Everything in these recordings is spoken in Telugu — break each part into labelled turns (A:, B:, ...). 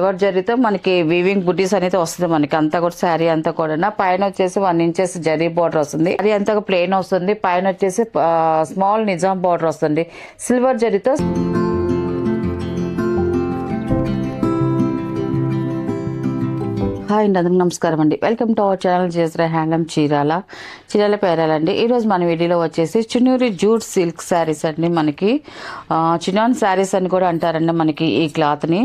A: సిల్వర్ జరీతో మనకి వీవింగ్ బుటీస్ అనేది వస్తుంది. మనకి అంతా కూడా శారీ అంతా కూడా పైన వచ్చేసి 1 ఇంచెస్ జరీ బార్డర్ వస్తుంది. అది అంతా ప్లెయిన్ వస్తుంది. పైన వచ్చేసి స్మాల్ నిజాం బార్డర్ వస్తుంది సిల్వర్ జరీతో. హాయ్ అండి, అందరికి నమస్కారం అండి. Welcome to our channel Jejra handloom Chirala పేరాలండి. ఈరోజు మన వీడియోలో వచ్చేసి చున్నూరి జూట్ సిల్క్ శారీస్ అండి. మనకి చినాన్ శారీస్ అని కూడా అంటారండి. మనకి ఈ క్లాత్ని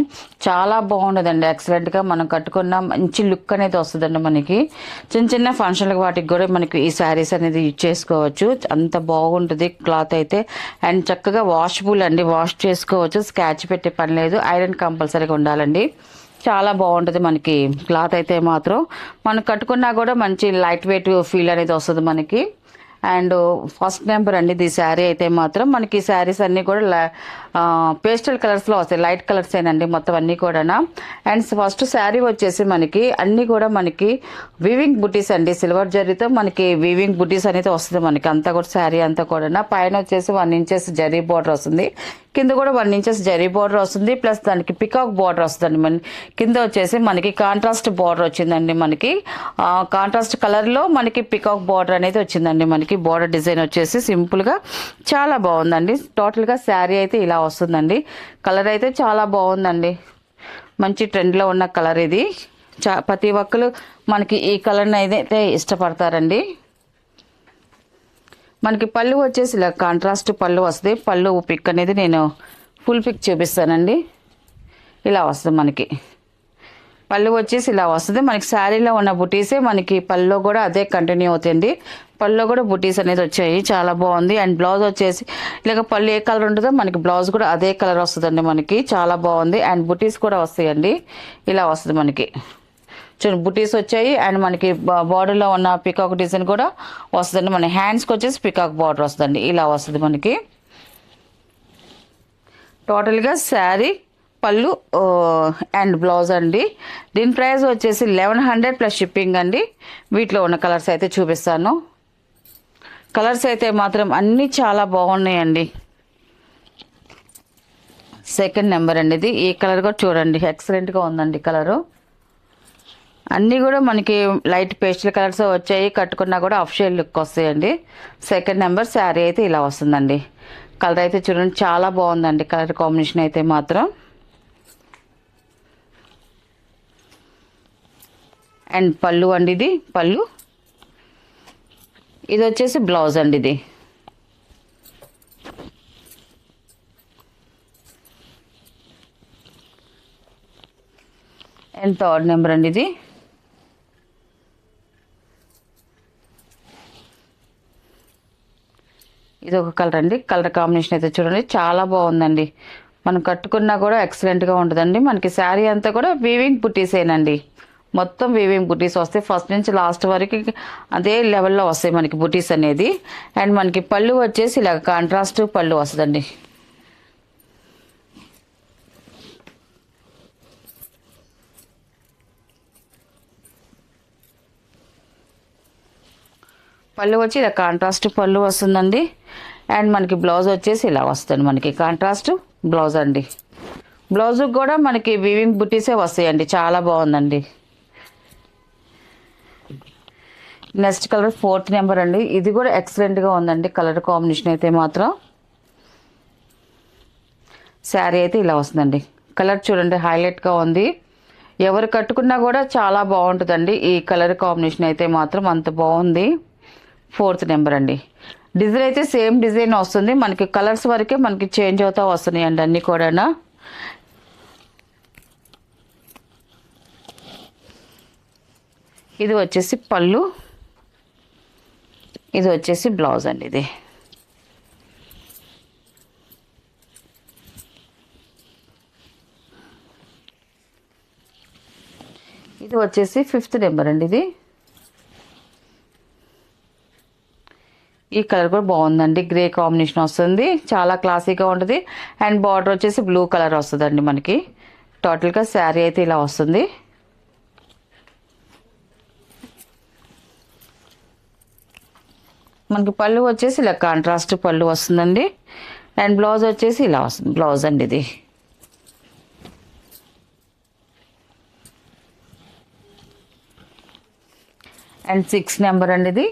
A: చాలా బాగుండదండి. ఎక్సలెంట్గా మనం కట్టుకున్న మంచి లుక్ అనేది వస్తుందండి. మనకి చిన్న చిన్న ఫంక్షన్లకు వాటికి కూడా మనకి ఈ శారీస్ అనేది యూజ్ చేసుకోవచ్చు. అంత బాగుంటుంది క్లాత్ అయితే. అండ్ చక్కగా వాషబుల్ అండి, వాష్ చేసుకోవచ్చు. స్కాచ్ పెట్టే పని లేదు. ఐరన్ కంపల్సరీగా ఉండాలండి. చాలా బాగుంటుంది మనకి క్లాత్ అయితే మాత్రం. మనం కట్టుకున్నా కూడా మంచి లైట్ వెయిట్ ఫీల్ అనేది వస్తుంది మనకి. అండ్ ఫస్ట్ నెంబర్ అండి ఇది శారీ అయితే మాత్రం. మనకి శారీస్ అన్నీ కూడా పేస్టల్ కలర్స్లో వస్తాయి, లైట్ కలర్స్ ఏనండి మొత్తం అన్నీ కూడా. అండ్ ఫస్ట్ శారీ వచ్చేసి మనకి అన్నీ కూడా మనకి వీవింగ్ బుటీస్ అండి. సిల్వర్ జరీతో మనకి వీవింగ్ బుటీస్ అనేది వస్తుంది మనకి అంతా కూడా. శారీ అంతా కూడా పైన వచ్చేసి 1 ఇంచెస్ జరీ బార్డర్ వస్తుంది. కింద కూడా 1 ఇంచెస్ జరీ బార్డర్ వస్తుంది. ప్లస్ దానికి పికాక్ బార్డర్ వస్తుందండి. మన కింద వచ్చేసి మనకి కాంట్రాస్ట్ బార్డర్ వచ్చిందండి. మనకి కాంట్రాస్ట్ కలర్లో మనకి పికాక్ బార్డర్ అనేది వచ్చిందండి. మనకి బార్డర్ డిజైన్ వచ్చేసి సింపుల్గా చాలా బాగుందండి. టోటల్గా శారీ అయితే ఇలా వస్తుందండి. కలర్ అయితే చాలా బాగుందండి. మంచి ట్రెండ్లో ఉన్న కలర్ ఇది. ప్రతి ఒక్కరు మనకి ఈ కలర్ని అయితే ఇష్టపడతారండి. మనకి పళ్ళు వచ్చేసి ఇలా కాంట్రాస్ట్ పళ్ళు వస్తుంది. పళ్ళు పిక్ అనేది నేను ఫుల్ పిక్ చూపిస్తానండి. ఇలా వస్తుంది మనకి పళ్ళు వచ్చేసి ఇలా వస్తుంది. మనకి శారీలో ఉన్న బుటీసే మనకి పళ్ళులో కూడా అదే కంటిన్యూ అవుతాయండి. పళ్ళులో కూడా బుటీస్ అనేది వచ్చాయి, చాలా బాగుంది. అండ్ బ్లౌజ్ వచ్చేసి ఇలాగ పళ్ళు ఏ కలర్ ఉంటుందో మనకి బ్లౌజ్ కూడా అదే కలర్ వస్తుందండి. మనకి చాలా బాగుంది. అండ్ బుటీస్ కూడా వస్తాయండి. ఇలా వస్తుంది మనకి. చూడండి బుటీస్ వచ్చాయి. అండ్ మనకి బార్డర్లో ఉన్న పికాక్ డిజైన్ కూడా వస్తుందండి. మన హ్యాండ్స్కి వచ్చేసి పికాక్ బార్డర్ వస్తుందండి. ఇలా వస్తుంది మనకి టోటల్గా శారీ, పళ్ళు అండ్ బ్లౌజ్ అండి. దీని ప్రైస్ వచ్చేసి 1100 ప్లస్ షిప్పింగ్ అండి. వీటిలో ఉన్న కలర్స్ అయితే చూపిస్తాను. కలర్స్ అయితే మాత్రం అన్నీ చాలా బాగున్నాయండి. సెకండ్ నెంబర్ అండి ఇది. ఈ కలర్ కూడా చూడండి ఎక్సలెంట్గా ఉందండి కలరు. అన్నీ కూడా మనకి లైట్ పేస్టల్ కలర్స్ వచ్చాయి. కట్టుకున్నా కూడా ఆఫ్ షేడ్ లుక్ వస్తాయండి. సెకండ్ నెంబర్ శారీ అయితే ఇలా వస్తుందండి. కలర్ అయితే చూడండి చాలా బాగుందండి. కలర్ కాంబినేషన్ అయితే మాత్రం. అండ్ పళ్ళు అండి ఇది పళ్ళు. ఇది వచ్చేసి బ్లౌజ్ అండి ఇది. అండ్ థర్డ్ నెంబర్ అండి ఇది. ఇది ఒక కలర్ అండి. కలర్ కాంబినేషన్ అయితే చూడండి చాలా బాగుందండి. మనం కట్టుకున్నా కూడా ఎక్సలెంట్గా ఉంటుందండి. మనకి శారీ అంతా కూడా వీవింగ్ బుటీసేనండి. మొత్తం వీవింగ్ బుటీస్ వస్తాయి. ఫస్ట్ నుంచి లాస్ట్ వరకు అదే లెవెల్లో వస్తాయి మనకి బుటీస్ అనేది. అండ్ మనకి పళ్ళు వచ్చేసి ఇలా కాంట్రాస్ట్ పళ్ళు వస్తుందండి. పళ్ళు వచ్చి ఇలా కాంట్రాస్ట్ పళ్ళు వస్తుందండి. అండ్ మనకి బ్లౌజ్ వచ్చేసి ఇలా వస్తుంది. మనకి కాంట్రాస్ట్ బ్లౌజ్ అండి. బ్లౌజ్కి కూడా మనకి వీవింగ్ బుటీసే వస్తాయండి. చాలా బాగుందండి. నెక్స్ట్ కలర్ ఫోర్త్ నెంబర్ అండి. ఇది కూడా ఎక్సలెంట్గా ఉందండి. కలర్ కాంబినేషన్ అయితే మాత్రం. శారీ అయితే ఇలా వస్తుందండి. కలర్ చూడండి హైలైట్గా ఉంది. ఎవరు కట్టుకున్నా కూడా చాలా బాగుంటుందండి. ఈ కలర్ కాంబినేషన్ అయితే మాత్రం అంత బాగుంది. ఫోర్త్ నెంబర్ అండి. డిజైన్ అయితే సేమ్ డిజైన్ వస్తుంది. మనకి కలర్స్ వరకే మనకి చేంజ్ అవుతా వస్తున్నాయి అండి అన్నీ కూడా. ఇది వచ్చేసి పళ్ళు, ఇది వచ్చేసి బ్లౌజ్ అండి. ఇది ఇది వచ్చేసి 5th నెంబర్ అండి. ఇది ఈ కలర్ కూడా బాగుందండి. గ్రే కాంబినేషన్ వస్తుంది. చాలా క్లాసీగా ఉంటుంది. అండ్ బార్డర్ వచ్చేసి బ్లూ కలర్ వస్తుందండి మనకి. టోటల్గా శారీ అయితే ఇలా వస్తుంది. మనకి పళ్ళు వచ్చేసి ఇలా కాంట్రాస్ట్ పళ్ళు వస్తుందండి. అండ్ బ్లౌజ్ వచ్చేసి ఇలా వస్తుంది. బ్లౌజ్ అండి ఇది. అండ్ 6 నెంబర్ అండి ఇది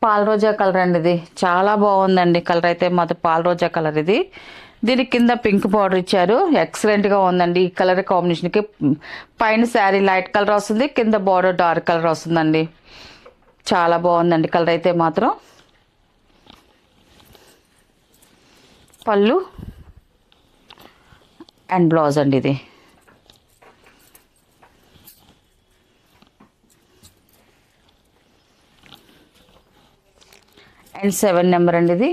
A: పాల రోజా కలర్ అండి. ఇది చాలా బాగుందండి కలర్ అయితే మాత్రం పాల రోజా కలర్. ఇది దీని కింద పింక్ బార్డర్ ఇచ్చారు, ఎక్సలెంట్గా ఉందండి. ఈ కలర్ కాంబినేషన్కి పైన శారీ లైట్ కలర్ వస్తుంది, కింద బార్డర్ డార్క్ కలర్ వస్తుందండి. చాలా బాగుందండి కలర్ అయితే మాత్రం. పళ్ళు అండ్ బ్లౌజ్ అండి ఇది. అండ్ 7 నెంబర్ అండి ఇది.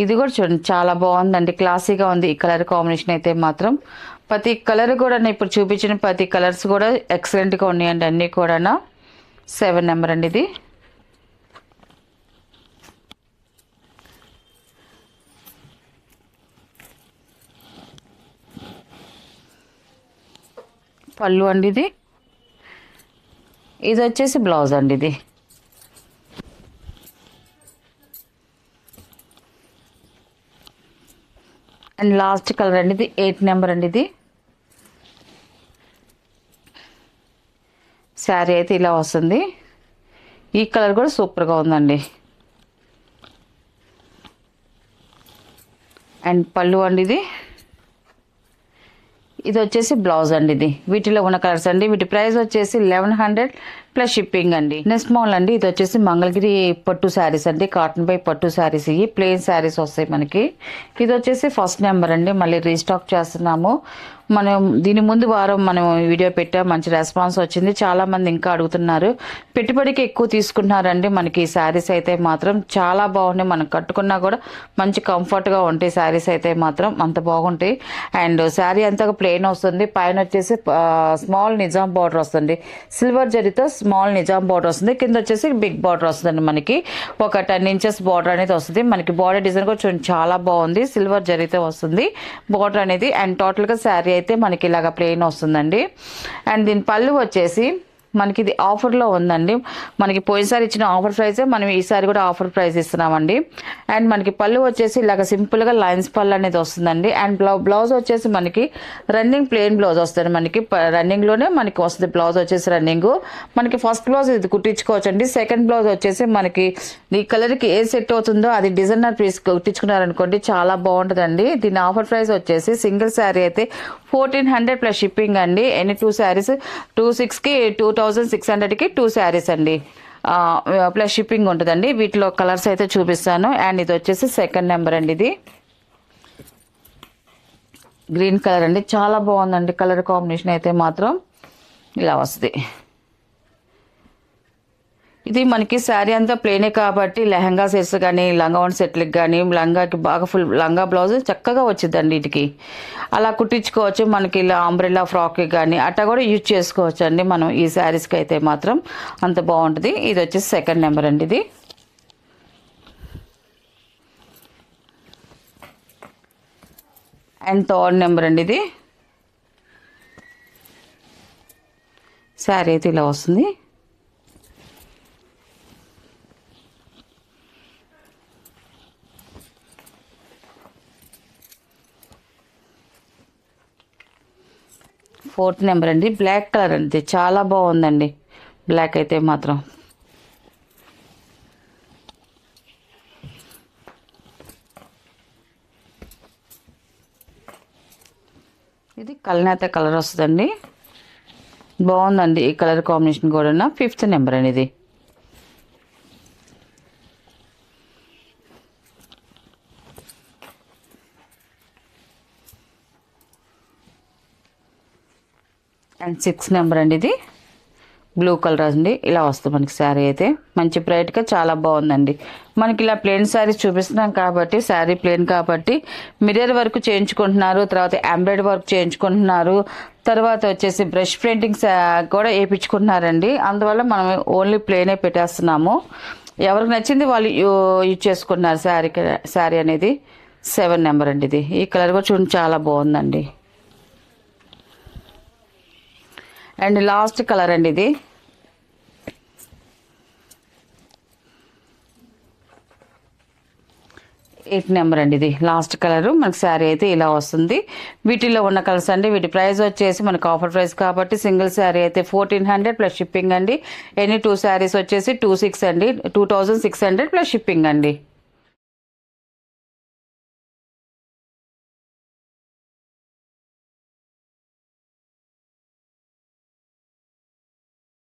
A: ఇది కూడా చూడండి చాలా బాగుందండి, క్లాసీగా ఉంది ఈ కలర్ కాంబినేషన్ అయితే మాత్రం. ప్రతి కలర్ కూడా ఇప్పుడు చూపించిన ప్రతి కలర్స్ కూడా ఎక్సలెంట్గా ఉన్నాయండి అన్నీ కూడా. 7 నెంబర్ అండి ఇది. పళ్ళు అండి ఇది. ఇది వచ్చేసి బ్లౌజ్ అండి ఇది. అండ్ లాస్ట్ కలర్ అండి ఇది 8 నెంబర్ అండి ఇది. శారీ అయితే ఇలా వస్తుంది. ఈ కలర్ కూడా సూపర్గా ఉందండి. అండ్ పళ్ళు అండి ఇది. ఇది వచ్చేసి బ్లౌజ్ అండి ఇది. వీటిలో ఉన్న కలర్స్ అండి. వీటి ప్రైస్ వచ్చేసి 1100 ప్లస్ షిప్పింగ్ అండి. నెక్స్ట్ మోడల్ అండి. ఇది వచ్చేసి మంగళగిరి పట్టు శారీస్ అండి, కాటన్ బై పట్టు శారీస్. ఇవి ప్లెయిన్ శారీస్ వస్తాయి మనకి. ఇది వచ్చేసి ఫస్ట్ నెంబర్ అండి, మళ్ళీ రీస్టాక్ చేస్తున్నాము. మనం దీని ముందు వారం మనం వీడియో పెట్టాం, మంచి రెస్పాన్స్ వచ్చింది. చాలా మంది ఇంకా అడుగుతున్నారు. పెట్టుబడికి ఎక్కువ తీసుకుంటున్నారండి మనకి ఈ శారీస్ అయితే మాత్రం. చాలా బాగున్నాయి, మనం కట్టుకున్నా కూడా మంచి కంఫర్ట్గా ఉంటాయి శారీస్ అయితే మాత్రం, అంత బాగుంటాయి. అండ్ శారీ అంతా ప్లెయిన్ వస్తుంది, పైన వచ్చేసి స్మాల్ నిజాం బార్డర్ వస్తుంది, సిల్వర్ జరీతో స్మాల్ నిజాం బార్డర్ వస్తుంది, కింద వచ్చేసి బిగ్ బార్డర్ వస్తుంది మనకి. ఒక 10 ఇంచెస్ బార్డర్ అనేది వస్తుంది మనకి. బార్డర్ డిజైన్ కూడా చూడండి చాలా బాగుంది, సిల్వర్ జరీతో వస్తుంది బార్డర్ అనేది. అండ్ టోటల్గా శారీ అయితే మనకి ఇలాగ ప్లెయిన్ వస్తుందండి. అండ్ దీని పళ్ళు వచ్చేసి మనకి ఇది ఆఫర్లో ఉందండి. మనకి పోయినసారి ఇచ్చిన ఆఫర్ ప్రైసే మనం ఈసారి కూడా ఆఫర్ ప్రైస్ ఇస్తున్నామండి. అండ్ మనకి పళ్ళు వచ్చేసి ఇలాగ సింపుల్గా లైన్స్ పళ్ళు అనేది వస్తుందండి. అండ్ బ్లౌజ్ వచ్చేసి మనకి రన్నింగ్ ప్లెయిన్ బ్లౌజ్ వస్తుంది మనకి. రన్నింగ్లోనే మనకి వస్తుంది బ్లౌజ్ వచ్చేసి రన్నింగ్. మనకి ఫస్ట్ బ్లౌజ్ ఇది కుట్టించుకోవచ్చు అండి. సెకండ్ బ్లౌజ్ వచ్చేసి మనకి ఈ కలర్కి ఏ సెట్ అవుతుందో అది డిజైనర్ పీస్ కుట్టించుకున్నారనుకోండి చాలా బాగుంటుందండి. దీని ఆఫర్ ప్రైస్ వచ్చేసి సింగిల్ శారీ అయితే 1400 ప్లస్ షిప్పింగ్ అండి. ఎన్ని 2 శారీస్ 26కి 2600కి 2 శారీస్ అండి, ప్లస్ షిప్పింగ్ ఉంటుందండి. వీటిలో కలర్స్ అయితే చూపిస్తాను. అండ్ ఇది వచ్చేసి సెకండ్ నెంబర్ అండి. ఇది గ్రీన్ కలర్ అండి, చాలా బాగుందండి కలర్ కాంబినేషన్ అయితే మాత్రం. ఇలా వస్తుంది. ఇది మనకి శారీ అంతా ప్లేనే కాబట్టి లెహంగా సెట్స్ కానీ లంగావన్ సెట్లకు కానీ లంగాకి బాగా ఫుల్ లంగా బ్లౌజ్ చక్కగా వచ్చిందండి. వీటికి అలా కుట్టించుకోవచ్చు. మనకి ఇలా అంబ్రెల్లా ఫ్రాక్కి కానీ అట్లా కూడా యూజ్ చేసుకోవచ్చు అండి మనం ఈ శారీస్కి అయితే మాత్రం, అంత బాగుంటుంది. ఇది వచ్చేసి సెకండ్ నెంబర్ అండి. ఇది అండ్ థర్డ్ నెంబర్ అండి. ఇది శారీ అయితే ఇలా వస్తుంది. ఫోర్త్ నెంబర్ అండి, బ్లాక్ కలర్ అండి, చాలా బాగుందండి బ్లాక్ అయితే మాత్రం. ఇది కల్నేత కలర్ వస్తుందండి, బాగుందండి ఈ కలర్ కాంబినేషన్ కూడా. ఫిఫ్త్ నెంబర్ అండి. ఇది అండ్ 6 నెంబర్ అండి. ఇది బ్లూ కలర్ అండి, ఇలా వస్తుంది మనకి శారీ అయితే మంచి బ్రైట్గా చాలా బాగుందండి. మనకి ఇలా ప్లెయిన్ శారీస్ చూపిస్తున్నాం కాబట్టి, శారీ ప్లెయిన్ కాబట్టి మిర్రర్ వర్క్ చేయించుకుంటున్నారు, తర్వాత ఎంబ్రాయిడరీ వర్క్ చేయించుకుంటున్నారు, తర్వాత వచ్చేసి బ్రష్ పెయింటింగ్ కూడా వేయించుకుంటున్నారండి. అందువల్ల మనం ఓన్లీ ప్లెయినే పెట్టేస్తున్నాము. ఎవరికి నచ్చింది వాళ్ళు యూజ్ చేసుకుంటున్నారు శారీ అనేది. 7 నెంబర్ అండి. ఇది ఈ కలర్ కూడా చూడండి చాలా బాగుందండి. అండ్ లాస్ట్ కలర్ అండి. ఇది 8 నెంబర్ అండి. ఇది లాస్ట్ కలర్ మనకి శారీ అయితే ఇలా వస్తుంది. వీటిలో ఉన్న కలర్స్ అండి. వీటి ప్రైస్ వచ్చేసి మనకు ఆఫర్ ప్రైస్ కాబట్టి సింగిల్ శారీ అయితే 1400 ప్లస్ షిప్పింగ్ అండి. ఎనీ 2 శారీస్ వచ్చేసి 2600 అండి, 2600 ప్లస్ షిప్పింగ్ అండి.